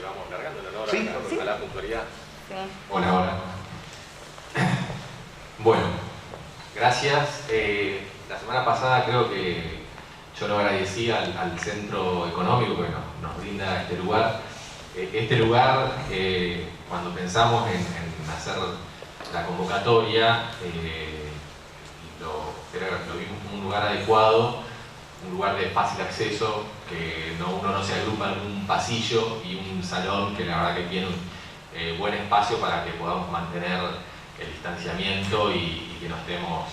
vamos largando, ¿no? Sí. Sí. A la puntualidad. Sí. Hola, hola. Bueno, gracias. La semana pasada creo que yo lo agradecí al Centro Económico que nos brinda este lugar. Este lugar, cuando pensamos en hacer la convocatoria, lo vimos como un lugar adecuado, un lugar de fácil acceso, que uno no se agrupa en un pasillo y un salón que la verdad que tiene un buen espacio para que podamos mantener el distanciamiento y que no estemos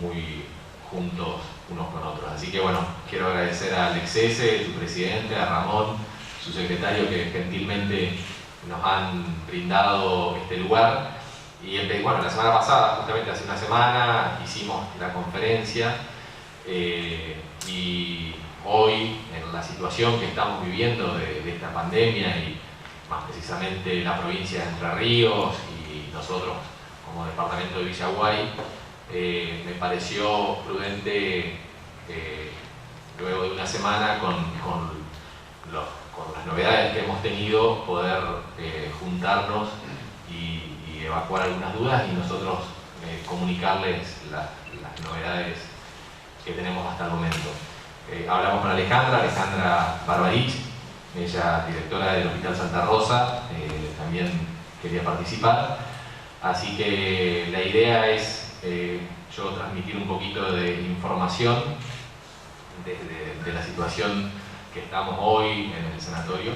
muy juntos unos con otros. Así que bueno, quiero agradecer a Alex S., su presidente, a Ramón, su secretario, que gentilmente nos han brindado este lugar. Y bueno, la semana pasada, justamente hace una semana, hicimos la conferencia y hoy, en la situación que estamos viviendo de esta pandemia y más precisamente la provincia de Entre Ríos y nosotros como departamento de Villaguay, me pareció prudente, luego de una semana con las novedades que hemos tenido, poder juntarnos y evacuar algunas dudas y nosotros comunicarles las novedades que tenemos hasta el momento. Hablamos con Alejandra Barbarich, ella directora del Hospital Santa Rosa, también quería participar. Así que la idea es yo transmitir un poquito de información de la situación que estamos hoy en el sanatorio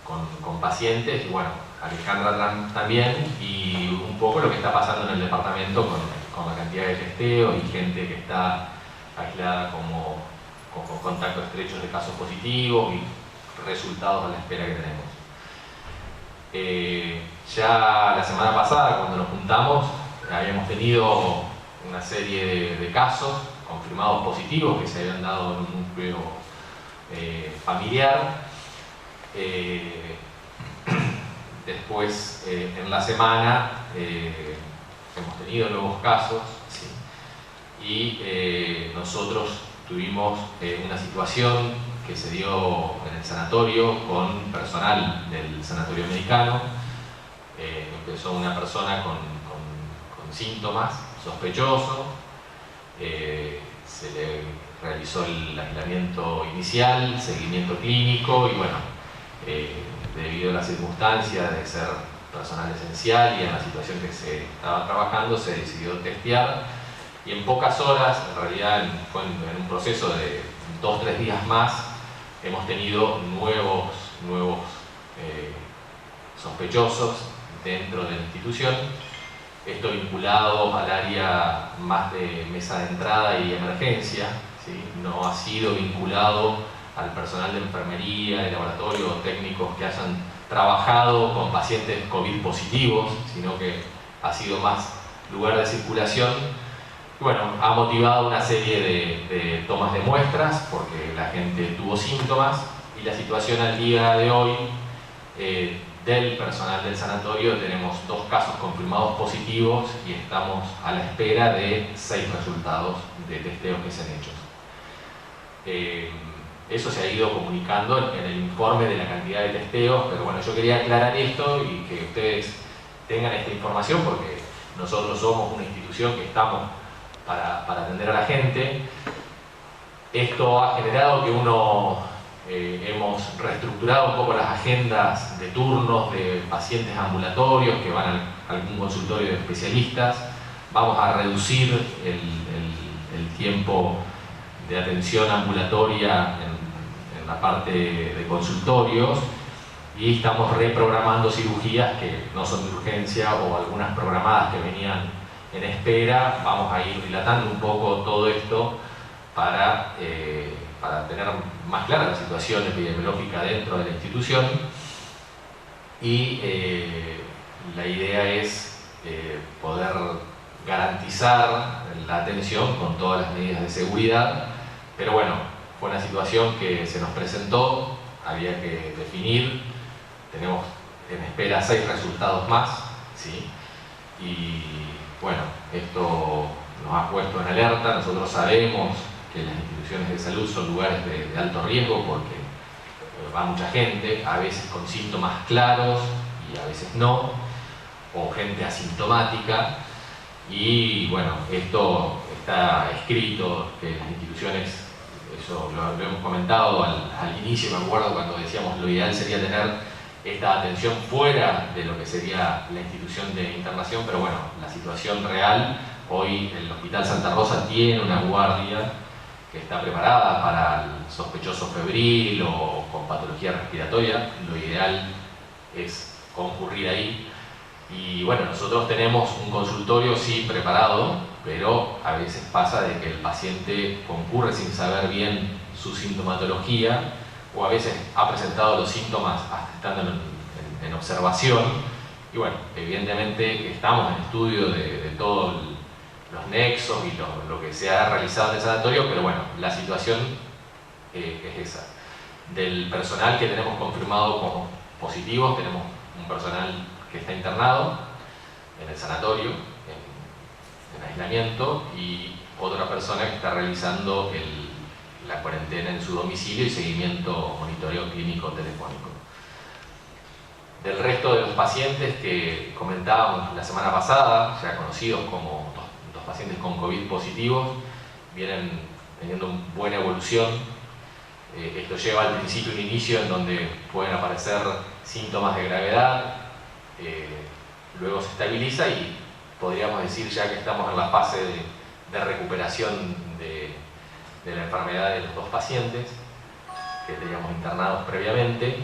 con pacientes y bueno, Alejandra también, y un poco lo que está pasando en el departamento con la cantidad de testeos y gente que está aislada con contactos estrechos de casos positivos y resultados a la espera que tenemos. Ya la semana pasada, cuando nos juntamos, habíamos tenido una serie de casos confirmados positivos que se habían dado en un núcleo familiar. Después, en la semana, hemos tenido nuevos casos, ¿sí? Y nosotros tuvimos una situación que se dio en el sanatorio con personal del sanatorio americano. Empezó una persona con síntomas sospechosos, se le realizó el aislamiento inicial, seguimiento clínico y bueno, debido a las circunstancias de ser personal esencial y a la situación que se estaba trabajando, se decidió testear y en pocas horas, en realidad fue en un proceso de 2-3 días más, hemos tenido nuevos sospechosos dentro de la institución. Esto vinculado al área más de mesa de entrada y emergencia, ¿sí? No ha sido vinculado al personal de enfermería, de laboratorio o técnicos que hayan trabajado con pacientes COVID positivos, sino que ha sido más lugar de circulación. Y bueno, ha motivado una serie de tomas de muestras porque la gente tuvo síntomas y la situación al día de hoy del personal del sanatorio, tenemos 2 casos confirmados positivos y estamos a la espera de 6 resultados de testeos que se han hecho. Eso se ha ido comunicando en el informe de la cantidad de testeos, pero bueno, yo quería aclarar esto y que ustedes tengan esta información porque nosotros somos una institución que estamos para atender a la gente. Esto ha generado que hemos reestructurado un poco las agendas de turnos de pacientes ambulatorios que van a algún consultorio de especialistas. Vamos a reducir el tiempo de atención ambulatoria en la parte de consultorios y estamos reprogramando cirugías que no son de urgencia o algunas programadas que venían en espera. Vamos a ir dilatando un poco todo esto para tener más clara la situación epidemiológica dentro de la institución y la idea es poder garantizar la atención con todas las medidas de seguridad, pero bueno, fue una situación que se nos presentó, había que definir, tenemos en espera 6 resultados más, ¿sí? Y bueno, esto nos ha puesto en alerta. Nosotros sabemos que las instituciones de salud son lugares de alto riesgo porque va mucha gente, a veces con síntomas claros y a veces no, o gente asintomática. Y bueno, esto está escrito, que las instituciones, eso lo hemos comentado al inicio, me acuerdo cuando decíamos lo ideal sería tener esta atención fuera de lo que sería la institución de internación, pero bueno, la situación real, hoy el Hospital Santa Rosa tiene una guardia que está preparada para el sospechoso febril o con patología respiratoria. Lo ideal es concurrir ahí. Y bueno, nosotros tenemos un consultorio sí preparado, pero a veces pasa de que el paciente concurre sin saber bien su sintomatología, o a veces ha presentado los síntomas hasta estando en observación. Y bueno, evidentemente estamos en estudio de todos los nexos y lo que se ha realizado en el sanatorio, pero bueno, la situación es esa. Del personal que tenemos confirmado como positivos, tenemos un personal que está internado en el sanatorio, en aislamiento, y otra persona que está realizando la cuarentena en su domicilio y seguimiento, monitoreo clínico telefónico. Del resto de los pacientes que comentábamos la semana pasada, ya conocidos como dos pacientes con COVID positivos, vienen teniendo una buena evolución. Esto lleva al principio un inicio en donde pueden aparecer síntomas de gravedad, luego se estabiliza y podríamos decir ya que estamos en la fase de recuperación de la enfermedad de los dos pacientes que teníamos internados previamente,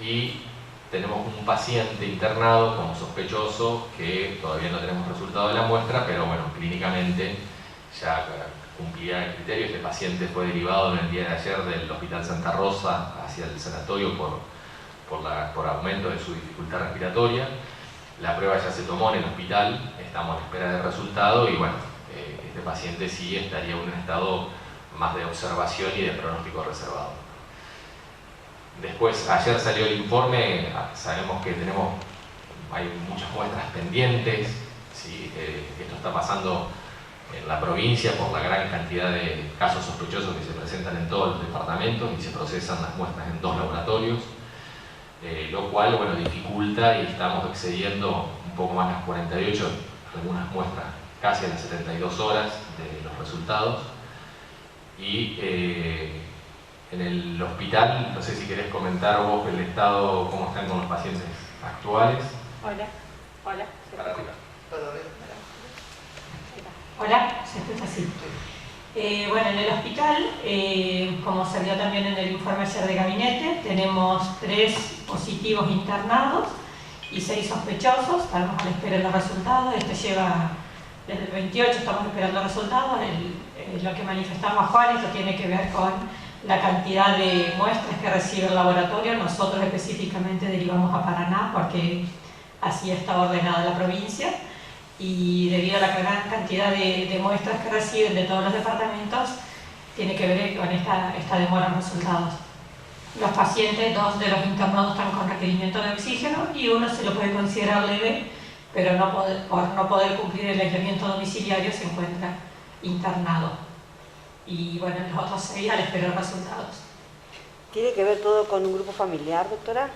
y tenemos un paciente internado como sospechoso que todavía no tenemos resultado de la muestra, pero bueno, clínicamente ya cumplía el criterio. Este paciente fue derivado en el día de ayer del Hospital Santa Rosa hacia el sanatorio por aumento de su dificultad respiratoria. La prueba ya se tomó en el hospital, estamos en espera de resultado y bueno, este paciente sí estaría en un estado más de observación y de pronóstico reservado. Después, ayer salió el informe, sabemos que hay muchas muestras pendientes, ¿sí? Esto está pasando en la provincia por la gran cantidad de casos sospechosos que se presentan en todos los departamentos y se procesan las muestras en 2 laboratorios. Lo cual bueno, dificulta y estamos excediendo un poco más las 48, algunas muestras casi a las 72 horas de los resultados. Y en el hospital, no sé si querés comentar vos el estado, cómo están con los pacientes actuales. Hola. Para arriba. Hola, se escucha así. Bueno, en el hospital, como salió también en el informe ayer de gabinete, tenemos 3 positivos internados y 6 sospechosos. Estamos a la espera de los resultados. Esto lleva desde el 28, estamos esperando resultados. Lo que manifestaba Juan, esto tiene que ver con la cantidad de muestras que recibe el laboratorio. Nosotros específicamente derivamos a Paraná porque así está ordenada la provincia. Y debido a la gran cantidad de muestras que reciben de todos los departamentos, tiene que ver con esta demora en resultados. Los pacientes, 2 de los internados están con requerimiento de oxígeno y uno se lo puede considerar leve, pero por no poder cumplir el aislamiento domiciliario se encuentra internado. Y bueno, los otros 6 a la espera de resultados. ¿Tiene que ver todo con un grupo familiar, doctora?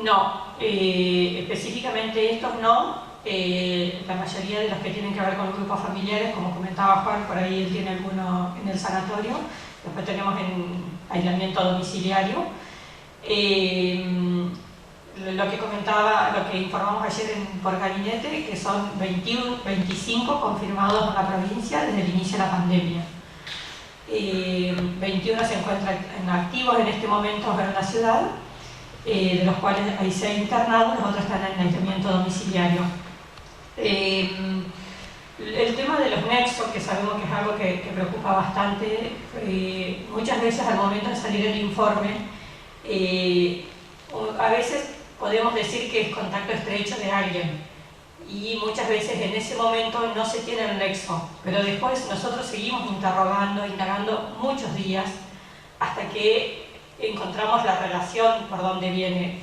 No, específicamente estos no. La mayoría de los que tienen que ver con grupos familiares, como comentaba Juan, por ahí él tiene alguno en el sanatorio, después tenemos en aislamiento domiciliario. Lo que informamos ayer por gabinete, que son 25 confirmados en la provincia desde el inicio de la pandemia. 21 se encuentran activos en este momento en la ciudad, de los cuales hay 6 internados, los otros están en aislamiento domiciliario. El tema de los nexos, que sabemos que es algo que preocupa bastante, muchas veces al momento de salir el informe, a veces podemos decir que es contacto estrecho de alguien y muchas veces en ese momento no se tiene el nexo, pero después nosotros seguimos indagando muchos días hasta que encontramos la relación por donde viene.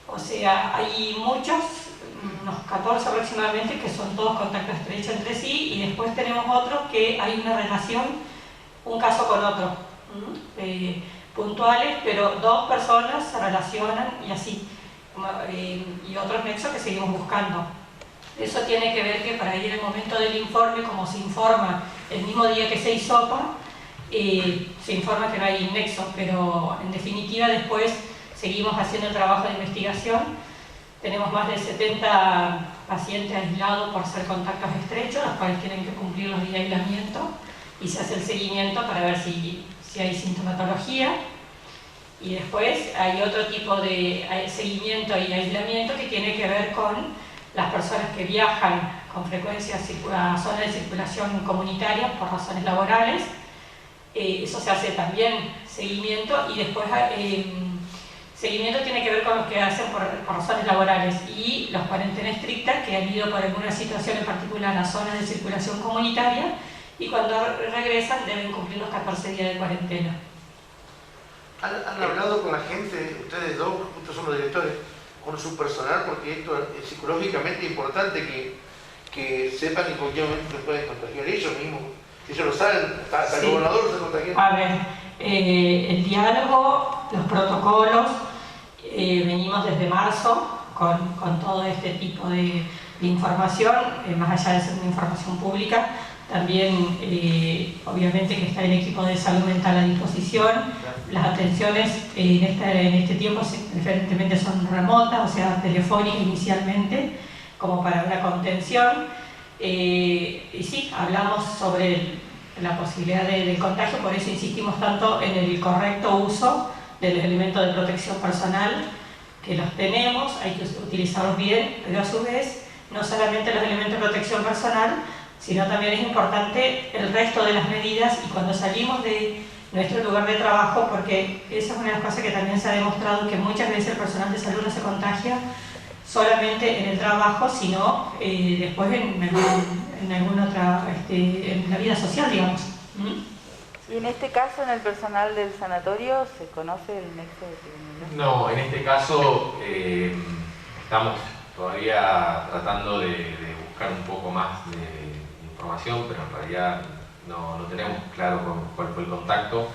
O sea, hay unos 14 aproximadamente, que son todos contactos estrechos entre sí, y después tenemos otros que hay una relación, un caso con otro. puntuales, pero 2 personas se relacionan y así, y otros nexos que seguimos buscando. Eso tiene que ver que para ir el momento del informe, como se informa el mismo día que se hisopa, se informa que no hay nexo, pero en definitiva después seguimos haciendo el trabajo de investigación. Tenemos más de 70 pacientes aislados por ser contactos estrechos, los cuales tienen que cumplir los días de aislamiento, y se hace el seguimiento para ver si hay sintomatología. Y después hay otro tipo de seguimiento y aislamiento que tiene que ver con las personas que viajan con frecuencia a zonas de circulación comunitaria por razones laborales. Eso se hace también seguimiento, y después seguimiento tiene que ver con los que hacen por razones laborales, y los cuarentena estrictas que han ido por alguna situación en particular a zonas de circulación comunitaria, y cuando regresan deben cumplir los 14 días de cuarentena. ¿Han hablado con la gente, ustedes dos, juntos son los directores, con su personal? Porque esto es psicológicamente importante que sepan en cualquier momento se pueden contagiar ellos mismos. Ellos lo saben, hasta el gobernador se contagia. A ver, el diálogo, los protocolos, venimos desde marzo con todo este tipo de información, más allá de ser una información pública. También, obviamente, que está el equipo de salud mental a disposición. Las atenciones en este tiempo preferentemente son remotas, o sea, telefónicas inicialmente, como para una contención. Y sí, hablamos sobre la posibilidad del contagio, por eso insistimos tanto en el correcto uso de los elementos de protección personal, que los tenemos, hay que utilizarlos bien, pero a su vez, no solamente los elementos de protección personal, sino también es importante el resto de las medidas, y cuando salimos de nuestro lugar de trabajo, porque esa es una de las cosas que también se ha demostrado, que muchas veces el personal de salud no se contagia solamente en el trabajo, sino después en alguna otra, en la vida social, digamos. ¿Y en este caso, en el personal del sanatorio, se conoce el nexo de epidemiología? No, en este caso estamos todavía tratando de buscar un poco más de información, pero en realidad no tenemos claro cuál fue el contacto.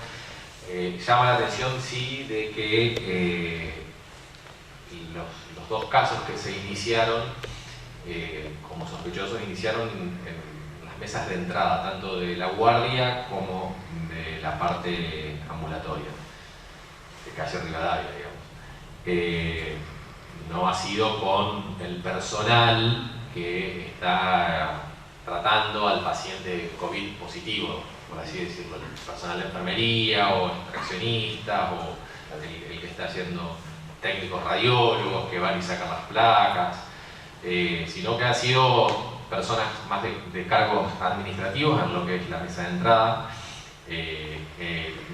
Llama la atención, sí, de que los 2 casos que se iniciaron como sospechosos iniciaron en las mesas de entrada, tanto de la guardia como de la parte ambulatoria, de calle Rivadavia, digamos. No ha sido con el personal que está tratando al paciente COVID positivo, por así decirlo, el personal de enfermería o extraccionistas o el que está haciendo técnicos radiólogos que van y sacan las placas, sino que han sido personas más de cargos administrativos en lo que es la mesa de entrada.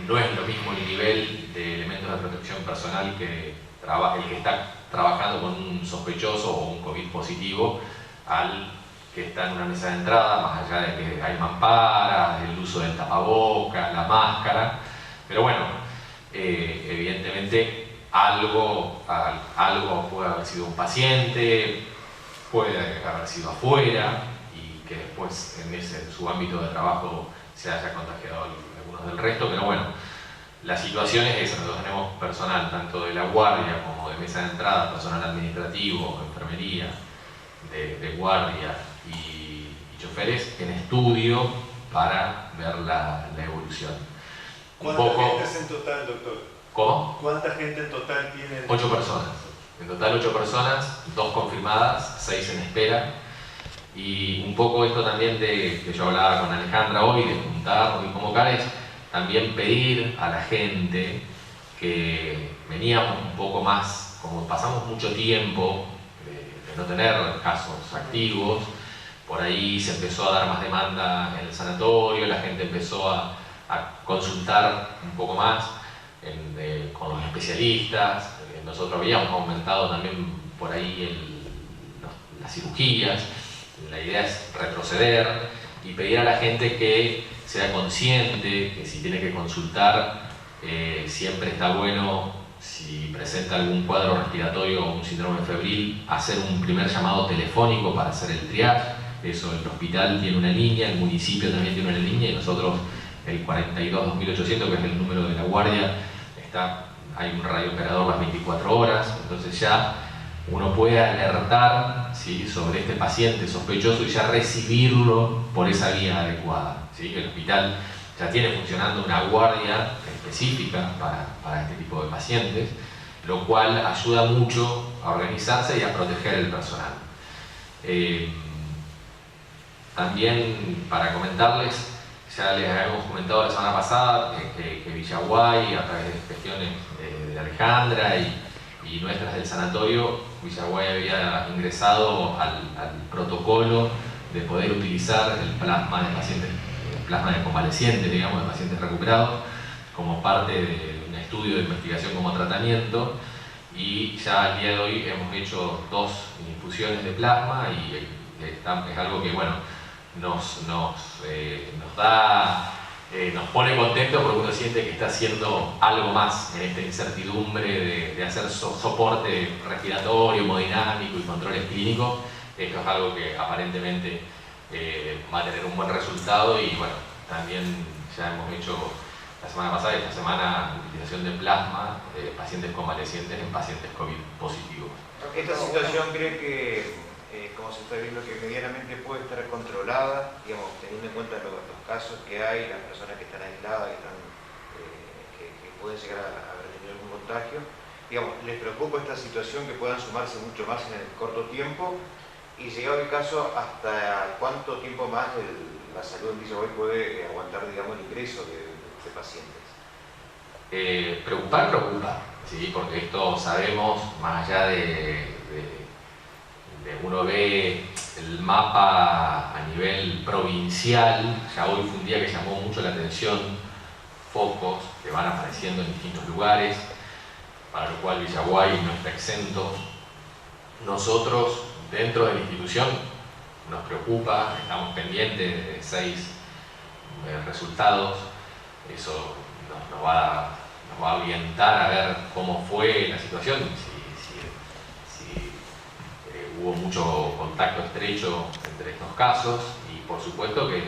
No es lo mismo el nivel de elementos de protección personal que el que está trabajando con un sospechoso o un COVID positivo al que está en una mesa de entrada, más allá de que hay mamparas, el uso del tapabocas, la máscara. Pero bueno, evidentemente algo puede haber sido un paciente, puede haber sido afuera, y que después en su ámbito de trabajo se haya contagiado algunos del resto. Pero bueno, la situación es esa. Nosotros tenemos personal tanto de la guardia como de mesa de entrada, personal administrativo, enfermería, de guardia y choferes en estudio para ver la evolución. ¿Cuánta gente es en total, doctor? ¿Cómo? ¿Cuánta gente en total tiene? 8 personas. En total 8 personas, 2 confirmadas, 6 en espera. Y un poco esto también que yo hablaba con Alejandra hoy, de juntarnos y convocar, es también pedir a la gente que veníamos un poco más, como pasamos mucho tiempo de no tener casos activos, por ahí se empezó a dar más demanda en el sanatorio, la gente empezó a consultar un poco más con los especialistas. Nosotros habíamos aumentado también por ahí las cirugías. La idea es retroceder y pedir a la gente que sea consciente, que si tiene que consultar, siempre está bueno, si presenta algún cuadro respiratorio o un síndrome febril, hacer un primer llamado telefónico para hacer el triage. Eso, el hospital tiene una línea, el municipio también tiene una línea, y nosotros el 42-2800, que es el número de la guardia, hay un radiooperador las 24 horas, entonces ya uno puede alertar, ¿sí?, sobre este paciente sospechoso y ya recibirlo por esa vía adecuada, ¿sí? El hospital ya tiene funcionando una guardia específica para este tipo de pacientes, lo cual ayuda mucho a organizarse y a proteger el personal. También para comentarles, ya les habíamos comentado la semana pasada que Villaguay, a través de gestiones de Alejandra y nuestras del sanatorio, Villaguay había ingresado al protocolo de poder utilizar el plasma de pacientes, el plasma de convalecientes, digamos, de pacientes recuperados, como parte de un estudio de investigación como tratamiento, y ya al día de hoy hemos hecho 2 infusiones de plasma y es algo que, bueno, nos pone contentos porque uno siente que está haciendo algo más en esta incertidumbre de hacer soporte respiratorio, hemodinámico y controles clínicos. Esto es algo que aparentemente va a tener un buen resultado y bueno, también ya hemos hecho la semana pasada y esta semana utilización de plasma de pacientes convalecientes en pacientes COVID positivos. ¿Esta situación cree que, como se está viendo, que medianamente puede estar controlada, digamos, teniendo en cuenta los casos que hay, las personas que están aisladas, que pueden llegar a tener algún contagio? Digamos, ¿les preocupa esta situación que puedan sumarse mucho más en el corto tiempo? Y llegado el caso, ¿hasta cuánto tiempo más la salud en Villaguay puede aguantar, digamos, el ingreso de pacientes? Preocupa, ¿sí? Porque esto sabemos, más allá de uno ve el mapa a nivel provincial, ya hoy fue un día que llamó mucho la atención focos que van apareciendo en distintos lugares, para lo cual Villaguay no está exento. Nosotros, dentro de la institución, nos preocupa, estamos pendientes de 6 resultados, eso nos va a orientar a ver cómo fue la situación, si hubo mucho contacto estrecho entre estos casos y por supuesto que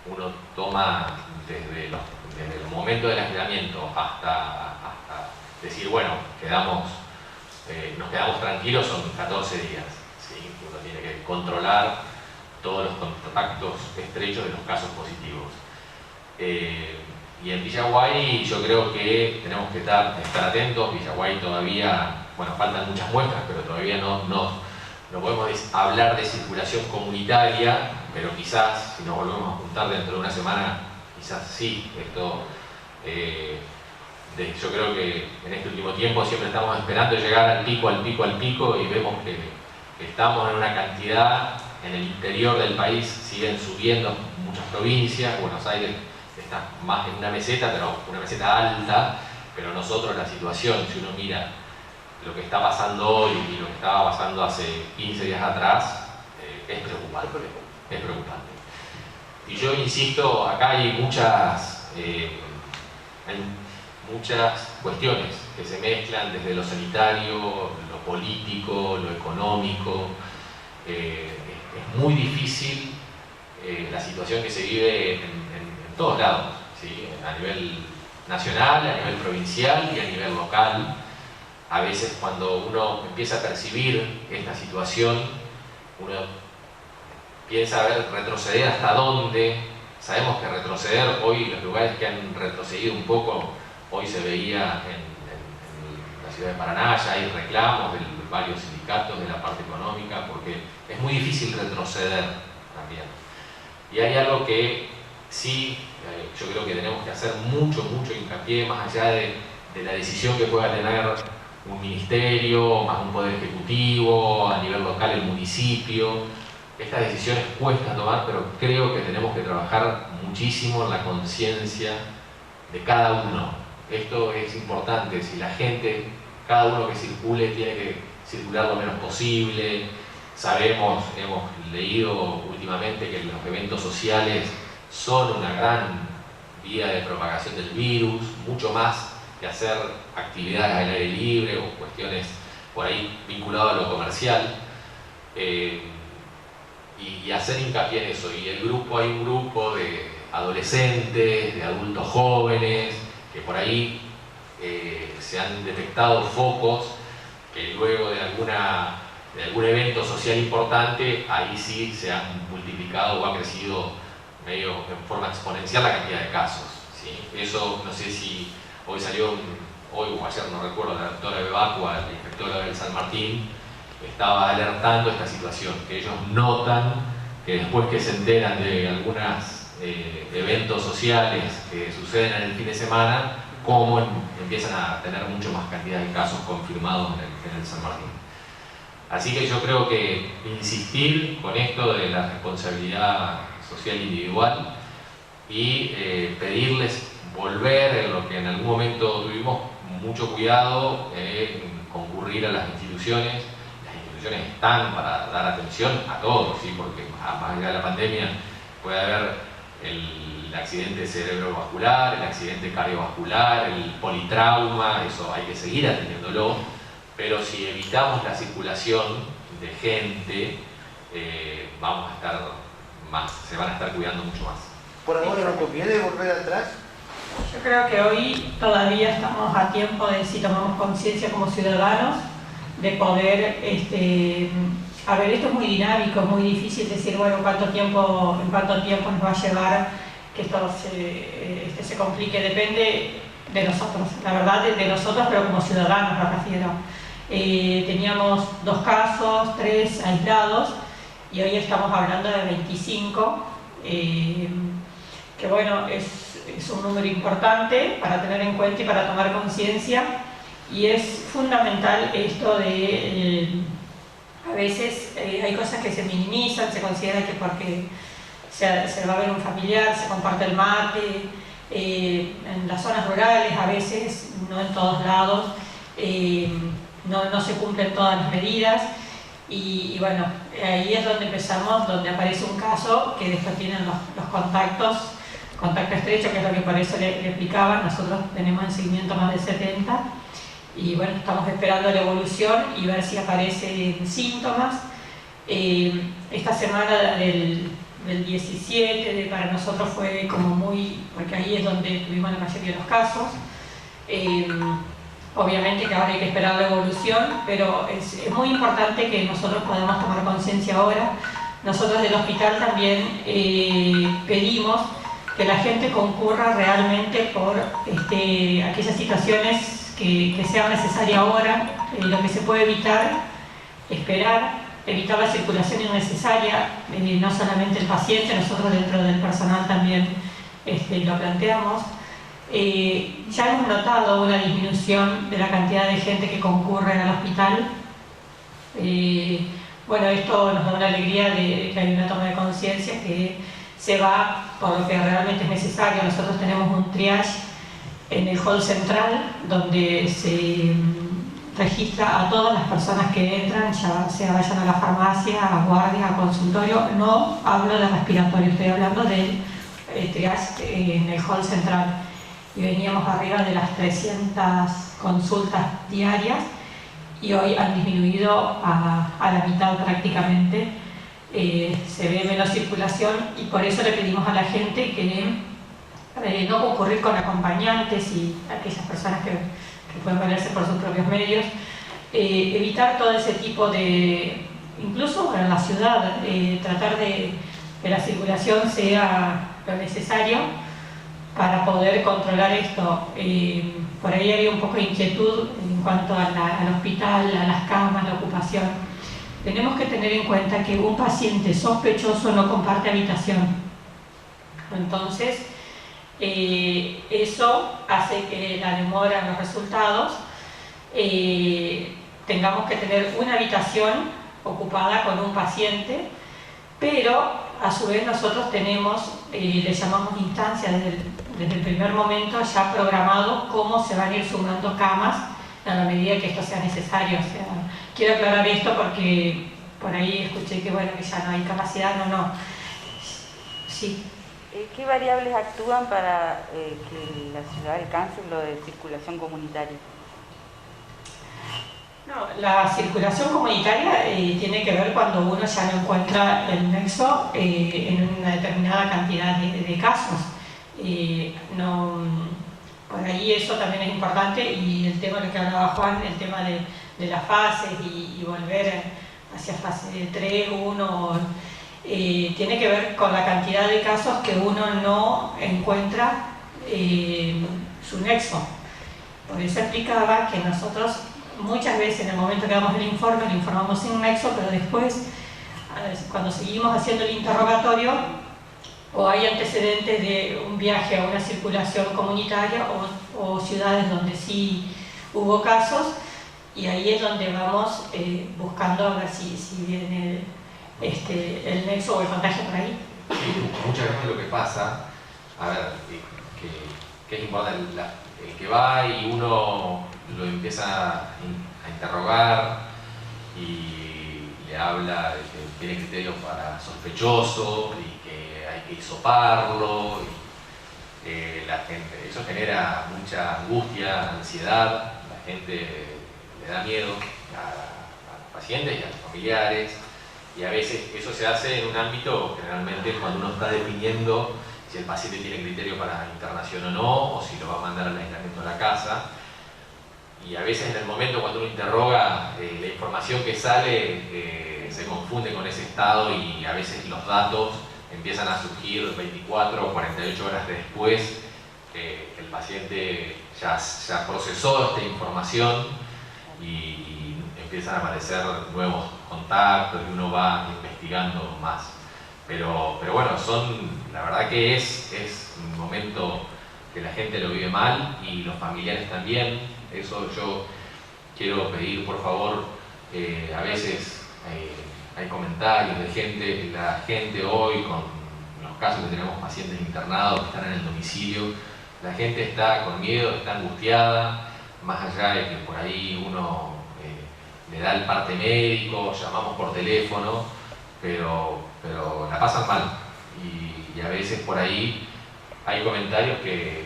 uno toma desde el momento del aislamiento hasta decir, bueno, nos quedamos tranquilos, son 14 días, ¿sí? Uno tiene que controlar todos los contactos estrechos de los casos positivos. Y en Villaguay yo creo que tenemos que estar atentos. Villaguay todavía, bueno, faltan muchas muestras, pero todavía no podemos hablar de circulación comunitaria, pero quizás si nos volvemos a juntar dentro de una semana, quizás sí. Esto, yo creo que en este último tiempo siempre estamos esperando llegar al pico y vemos que estamos en una cantidad, en el interior del país siguen subiendo muchas provincias. Buenos Aires está más en una meseta, pero una meseta alta, pero nosotros la situación, si uno mira lo que está pasando hoy y lo que estaba pasando hace 15 días atrás, es preocupante. Y yo insisto, acá hay muchas cuestiones que se mezclan desde lo sanitario, lo político, lo económico. Es muy difícil la situación que se vive en todos lados, ¿sí? A nivel nacional, a nivel provincial y a nivel local. A veces cuando uno empieza a percibir esta situación, uno piensa a ver retroceder hasta dónde. Sabemos que retroceder, hoy los lugares que han retrocedido un poco, hoy se veía en la ciudad de Paraná, ya hay reclamos de varios sindicatos de la parte económica, porque es muy difícil retroceder también. Y hay algo que sí, yo creo que tenemos que hacer mucho hincapié, más allá de la decisión que pueda tener un ministerio, más un poder ejecutivo, a nivel local el municipio. Estas decisiones cuesta tomar, pero creo que tenemos que trabajar muchísimo en la conciencia de cada uno. Esto es importante, si la gente, cada uno que circule tiene que circular lo menos posible. Sabemos, hemos leído últimamente que los eventos sociales son una gran vía de propagación del virus, mucho más que hacer actividades al aire libre o cuestiones por ahí vinculadas a lo comercial, y hacer hincapié en eso. Y hay un grupo de adolescentes, de adultos jóvenes, que por ahí se han detectado focos que luego de algún evento social importante, ahí sí se han multiplicado o ha crecido medio en forma exponencial la cantidad de casos, ¿sí? Eso, no sé si hoy salió, hoy o ayer, no recuerdo, la doctora Bebacua, la inspectora del San Martín, estaba alertando esta situación, que ellos notan que después que se enteran de algunos eventos sociales que suceden en el fin de semana, cómo empiezan a tener mucho más cantidad de casos confirmados en el San Martín. Así que yo creo que insistir con esto de la responsabilidad social individual y pedirles volver en lo que en algún momento tuvimos mucho cuidado, concurrir a las instituciones. Las instituciones están para dar atención a todos, ¿sí? Porque más allá de la pandemia puede haber el accidente cerebrovascular, el accidente cardiovascular, el politrauma, eso hay que seguir atendiéndolo, pero si evitamos la circulación de gente, vamos a estar se van a estar cuidando mucho más. ¿Por ahora no conviene volver atrás? Yo creo que hoy todavía estamos a tiempo de, si tomamos conciencia como ciudadanos, de poder, a ver, esto es muy dinámico, es muy difícil decir, bueno, en cuánto tiempo nos va a llevar que esto se complique, depende de nosotros, la verdad de nosotros, pero como ciudadanos me refiero. Teníamos 2 casos, 3 aislados, y hoy estamos hablando de 25, que bueno, es un número importante para tener en cuenta y para tomar conciencia, y es fundamental esto de, a veces hay cosas que se minimizan, se considera que porque se va a ver un familiar, se comparte el mate, en las zonas rurales a veces, no en todos lados, no se cumplen todas las medidas. Y bueno, ahí es donde empezamos, donde aparece un caso que después tienen los contacto estrecho, que es lo que por eso le explicaba. Nosotros tenemos en seguimiento más de 70 y bueno, estamos esperando la evolución y ver si aparecen síntomas. Esta semana del 17 para nosotros fue como muy, porque ahí es donde tuvimos la mayoría de los casos. Obviamente que ahora hay que esperar la evolución, pero es muy importante que nosotros podamos tomar conciencia ahora. Nosotros del hospital también pedimos que la gente concurra realmente por aquellas situaciones que sean necesarias ahora, lo que se puede evitar, evitar la circulación innecesaria, no solamente el paciente, nosotros dentro del personal también lo planteamos. Ya hemos notado una disminución de la cantidad de gente que concurre al hospital. Bueno, esto nos da una alegría de que hay una toma de conciencia, que se va por lo que realmente es necesario. Nosotros tenemos un triage en el hall central donde se registra a todas las personas que entran, ya sea vayan a la farmacia, a guardia, a consultorio. No hablo de respiratorio, estoy hablando del triage en el hall central. Y veníamos arriba de las 300 consultas diarias y hoy han disminuido a la mitad prácticamente. Se ve menos circulación y por eso le pedimos a la gente que no concurrir con acompañantes y aquellas personas que pueden valerse por sus propios medios, evitar todo ese tipo de, incluso en la ciudad, tratar de que la circulación sea lo necesario para poder controlar esto. Por ahí había un poco de inquietud en cuanto al hospital, a las camas, la ocupación. Tenemos que tener en cuenta que un paciente sospechoso no comparte habitación. Entonces, eso hace que la demora en los resultados, tengamos que tener una habitación ocupada con un paciente, pero a su vez nosotros tenemos, le llamamos instancias desde el primer momento ya programado cómo se van a ir sumando camas a la medida que esto sea necesario. O sea, quiero aclarar esto porque por ahí escuché que bueno, que ya no hay capacidad, no. Sí. ¿Qué variables actúan para que la ciudad alcance lo de circulación comunitaria? No, la circulación comunitaria tiene que ver cuando uno ya no encuentra el nexo en una determinada cantidad de casos. por ahí eso también es importante, y el tema de lo que hablaba Juan, el tema de las fases y volver hacia fase 3, 1, tiene que ver con la cantidad de casos que uno no encuentra su nexo. Por eso explicaba que nosotros muchas veces en el momento que damos el informe, lo informamos sin nexo, pero después, cuando seguimos haciendo el interrogatorio, o hay antecedentes de un viaje a una circulación comunitaria o ciudades donde sí hubo casos, y ahí es donde vamos buscando a ver si viene el nexo o el contagio por ahí. Sí, muchas veces lo que pasa, a ver, que es importante, el que va y uno lo empieza a interrogar y le habla de que tiene criterios para sospechoso y que hay que hisoparlo, y la gente, eso genera mucha angustia, ansiedad, la gente le da miedo a los pacientes y a los familiares, y a veces eso se hace en un ámbito, generalmente cuando uno está definiendo si el paciente tiene criterio para internación o no, o si lo va a mandar al aislamiento a la casa. Y a veces en el momento cuando uno interroga, la información que sale se confunde con ese estado, y a veces los datos empiezan a surgir 24 o 48 horas después que el paciente ya procesó esta información, y empiezan a aparecer nuevos contactos y uno va investigando más. Pero bueno, la verdad que es un momento que la gente lo vive mal, y los familiares también. Eso yo quiero pedir, por favor, a veces hay comentarios de gente, la gente hoy, con los casos que tenemos pacientes internados que están en el domicilio, la gente está con miedo, está angustiada, más allá de que por ahí uno le da el parte médico, llamamos por teléfono, pero la pasan mal, y a veces por ahí hay comentarios que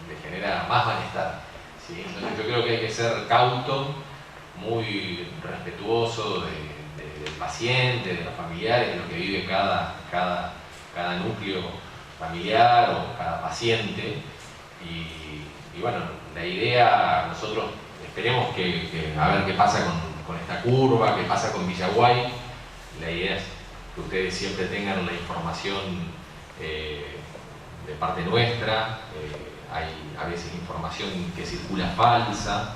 le genera más malestar, ¿sí? Entonces yo creo que hay que ser cauto, muy respetuoso del paciente, de los familiares, de lo que vive cada núcleo familiar o cada paciente, y bueno, la idea, nosotros esperemos que a ver qué pasa con esta curva, qué pasa con Villaguay. La idea es que ustedes siempre tengan la información de parte nuestra. Hay a veces información que circula falsa,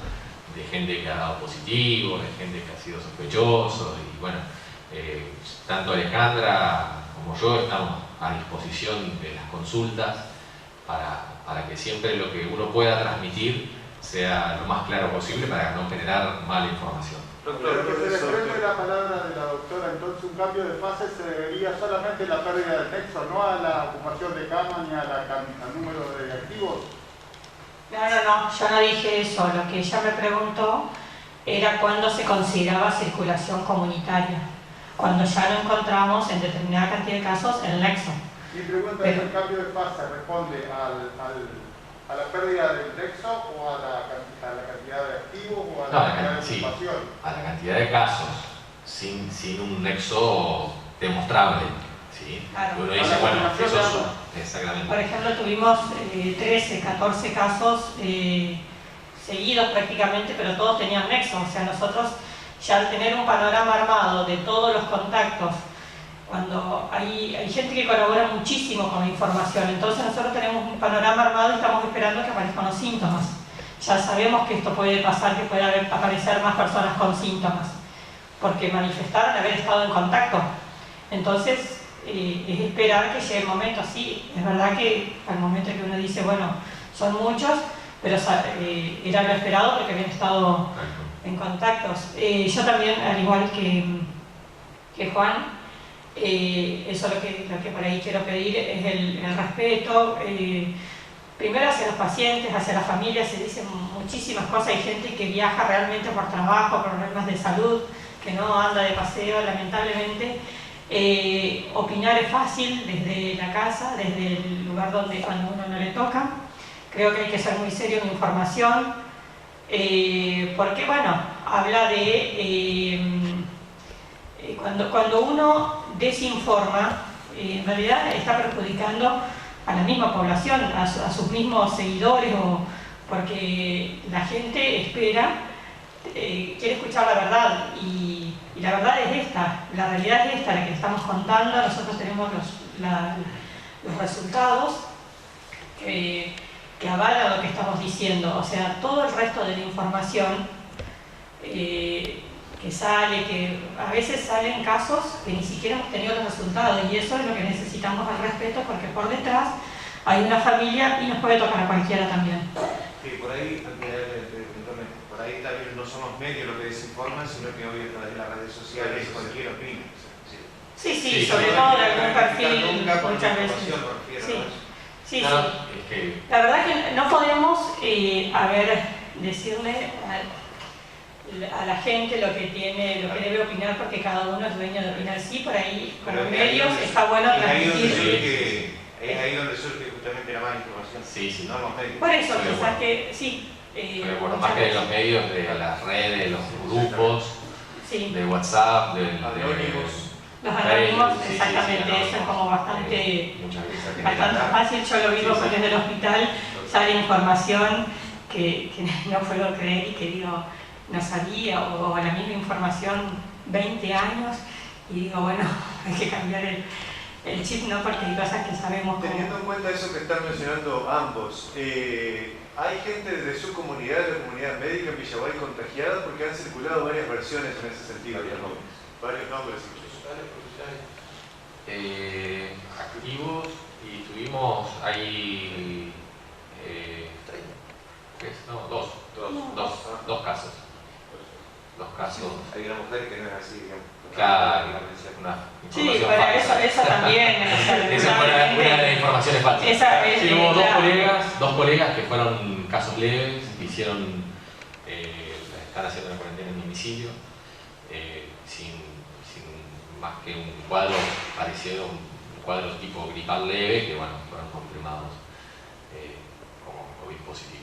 de gente que ha dado positivo, de gente que ha sido sospechoso, y bueno, tanto Alejandra como yo estamos a disposición de las consultas para que siempre lo que uno pueda transmitir sea lo más claro posible, para no generar mala información. Pero que se desprende la palabra de la doctora, entonces un cambio de fase se debería solamente a la pérdida del nexo, no a la ocupación de cama ni al número de activos. No, yo no dije eso. Lo que ella me preguntó era cuándo se consideraba circulación comunitaria, cuando ya no encontramos en determinada cantidad de casos el nexo. Mi pregunta es, ¿el cambio de fase responde a la pérdida del nexo o a la cantidad de activos o a la cantidad de ocupación? A la cantidad de casos sin un nexo demostrable, ¿sí? Claro. Uno dice, bueno, eso es exactamente. Por ejemplo, tuvimos 13, 14 casos seguidos prácticamente, pero todos tenían nexo. O sea, nosotros ya al tener un panorama armado de todos los contactos, cuando hay gente que colabora muchísimo con la información, entonces nosotros tenemos un panorama armado y estamos esperando que aparezcan los síntomas. Ya sabemos que esto puede pasar, que puede aparecer más personas con síntomas, porque manifestaron haber estado en contacto. Entonces, es esperar que llegue el momento. Sí, es verdad que al momento que uno dice, bueno, son muchos, pero era lo esperado porque habían estado en contactos. Yo también, al igual que Juan, eso lo que por ahí quiero pedir es el respeto, primero hacia los pacientes, hacia las familias. Se dicen muchísimas cosas. Hay gente que viaja realmente por trabajo, por problemas de salud, que no anda de paseo, lamentablemente. Opinar es fácil desde la casa, desde el lugar donde cuando uno no le toca. Creo que hay que ser muy serio en información, porque bueno, habla de cuando uno desinforma, en realidad está perjudicando a la misma población, a sus mismos seguidores, porque la gente espera, quiere escuchar la verdad y la verdad es esta, la realidad es esta, la que estamos contando. Nosotros tenemos los resultados que avalan lo que estamos diciendo, o sea, todo el resto de la información que sale, que a veces salen casos que ni siquiera hemos tenido los resultados, y eso es lo que necesitamos al respeto, porque por detrás hay una familia y nos puede tocar a cualquiera también. Sí, por ahí también no son los medios los que desinforman, sino que hoy a través de las redes sociales cualquier opina. Sí, sobre todo de algún perfil, muchas veces. Sí. La verdad que no podemos, decirle a la gente lo que debe opinar, porque cada uno es dueño de opinar. Sí, por ahí, como medios, está bueno transmitir. Es ahí donde surge justamente la mala información. Sí. No los medios. Por eso, quizás que sí. Pero bueno, más que de los medios, de las redes, los grupos, de WhatsApp, los anónimos, exactamente, eso es como bastante fácil. Yo lo vivo porque desde el hospital sale información que no puedo creer y que digo, no sabía, o la misma información 20 años, y digo, bueno, hay que cambiar el chip, ¿no? Porque hay cosas que sabemos. Teniendo en cuenta eso que están mencionando ambos, hay gente de su comunidad, de la comunidad médica en Villaguay contagiada, porque han circulado varias versiones en ese sentido. Varios nombres incluso. Activos, y tuvimos ahí dos casos. Hay una mujer que no es así, digamos. Claro, sí, pero eso también. Esa fue una de las informaciones falsas. Sí, hubo dos colegas que fueron casos leves, que están haciendo una cuarentena en domicilio, sin más que un cuadro parecido, un cuadro tipo gripal leve, que bueno, fueron confirmados como COVID positivos.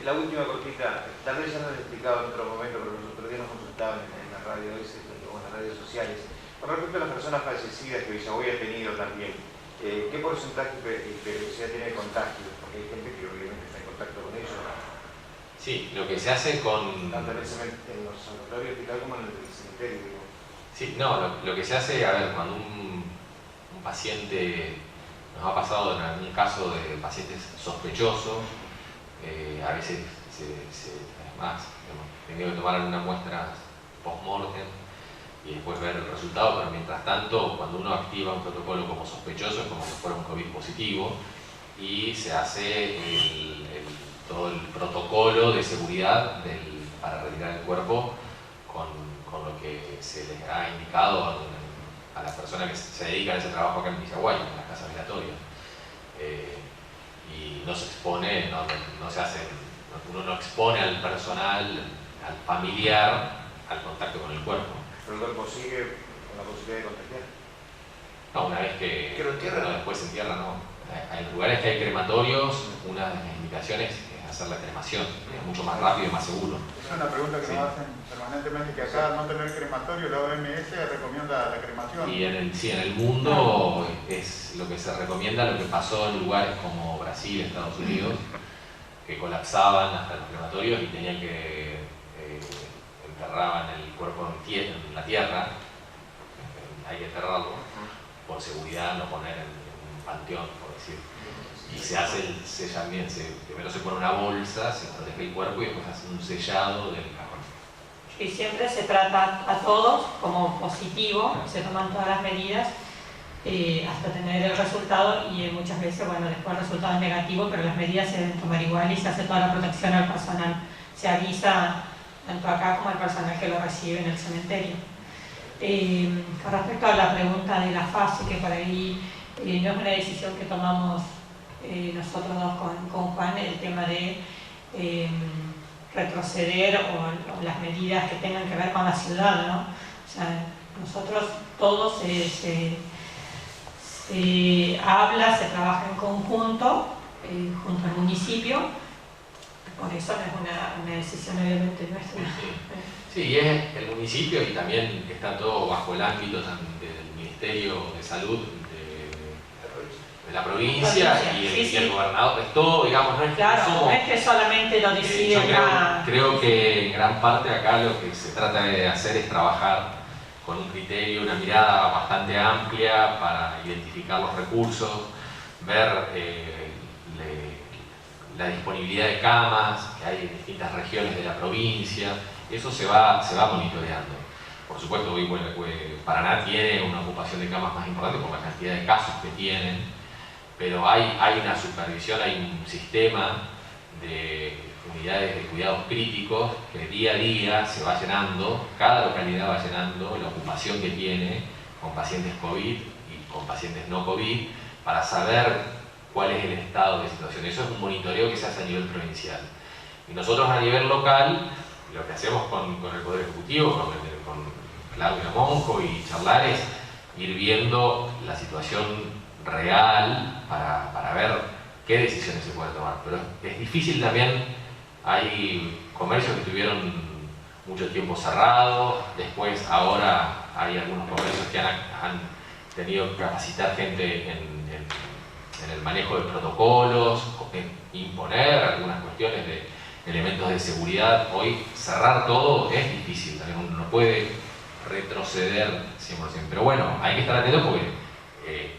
La última cortita, tal vez ya nos lo he explicado en otro momento, pero los otros días nos consultaban en la radio, o en las redes sociales, con respecto a las personas fallecidas que Villaguay ha tenido también. ¿Qué porcentaje y periodicidad tiene de contagio? Porque hay gente que obviamente está en contacto con ellos. Sí, lo que se hace con... Tanto en los sanatorios como en el cementerio, digo. Sí, no, lo que se hace, cuando un paciente, nos ha pasado en algún caso de pacientes sospechosos, a veces tenido que tomar algunas muestras post-mortem y después ver el resultado, pero mientras tanto, cuando uno activa un protocolo como sospechoso, es como si fuera un COVID positivo, y se hace todo el protocolo de seguridad para retirar el cuerpo con lo que se les ha indicado a la persona que se dedica a ese trabajo acá en Villaguay, en las casas migratorias. Y no se expone, uno no expone al personal, al familiar, al contacto con el cuerpo. ¿Pero el cuerpo sigue con la posibilidad de contagiar? No, una vez que lo entierran. no, después se entierra, no. Hay lugares que hay crematorios, una de las indicaciones es hacer la cremación, es mucho más rápido y más seguro. Es una pregunta que nos hacen permanentemente, que acá no tener crematorio, la OMS recomienda la cremación. Y en el mundo es lo que se recomienda, lo que pasó en lugares como Brasil, Estados Unidos, que colapsaban hasta los crematorios y tenían que enterraban el cuerpo en la tierra, hay que enterrarlo, por seguridad, no poner en un panteón, por decir. Y se hace el sellamiento, primero se pone una bolsa, se protege el cuerpo y después se hace un sellado del cajón. Y siempre se trata a todos como positivo, se toman todas las medidas hasta tener el resultado, y muchas veces, bueno, después el resultado es negativo, pero las medidas se deben tomar igual y se hace toda la protección al personal. Se avisa tanto acá como al personal que lo recibe en el cementerio. Con respecto a la pregunta de la fase, que por ahí no es una decisión que tomamos nosotros dos con Juan, el tema de retroceder o las medidas que tengan que ver con la ciudad, ¿no? O sea, nosotros todos se habla, se trabaja en conjunto, junto al municipio, por eso no es una decisión obviamente nuestra. Sí, y es el municipio, y también está todo bajo el ámbito del Ministerio de Salud la provincia y el gobernador. Es todo, digamos, no es, Claro, no es que solamente lo decide yo creo que en gran parte acá lo que se trata de hacer es trabajar con un criterio, una mirada bastante amplia para identificar los recursos, ver la disponibilidad de camas que hay en distintas regiones de la provincia. Eso se va monitoreando. Por supuesto, hoy Paraná tiene una ocupación de camas más importante por la cantidad de casos que tienen, pero hay una supervisión, hay un sistema de unidades de cuidados críticos que día a día se va llenando, cada localidad va llenando la ocupación que tiene con pacientes COVID y con pacientes no COVID para saber cuál es el estado de situación. Eso es un monitoreo que se hace a nivel provincial. Y nosotros a nivel local, lo que hacemos con el Poder Ejecutivo, con Claudia Monjo y charlar es ir viendo la situación real para ver qué decisiones se pueden tomar. Pero es difícil también, hay comercios que estuvieron mucho tiempo cerrados, después ahora hay algunos comercios que han tenido que capacitar gente en el manejo de protocolos, imponer algunas cuestiones de elementos de seguridad. Hoy cerrar todo es difícil, también uno no puede retroceder 100%, pero bueno, hay que estar atento porque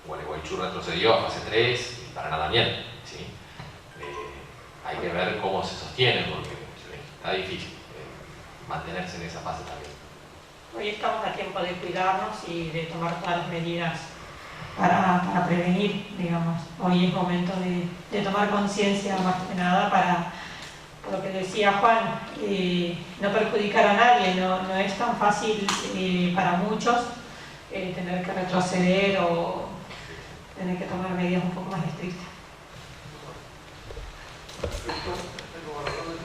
Gualeguaychú retrocedió a fase 3 y Paraná también, ¿sí? Hay que ver cómo se sostiene porque está difícil mantenerse en esa fase también. Hoy estamos a tiempo de cuidarnos y de tomar todas las medidas para prevenir, digamos. Hoy es momento de tomar conciencia más que nada para, por lo que decía Juan, no perjudicar a nadie. No es tan fácil para muchos tener que retroceder o tener que tomar medidas un poco más estrictas.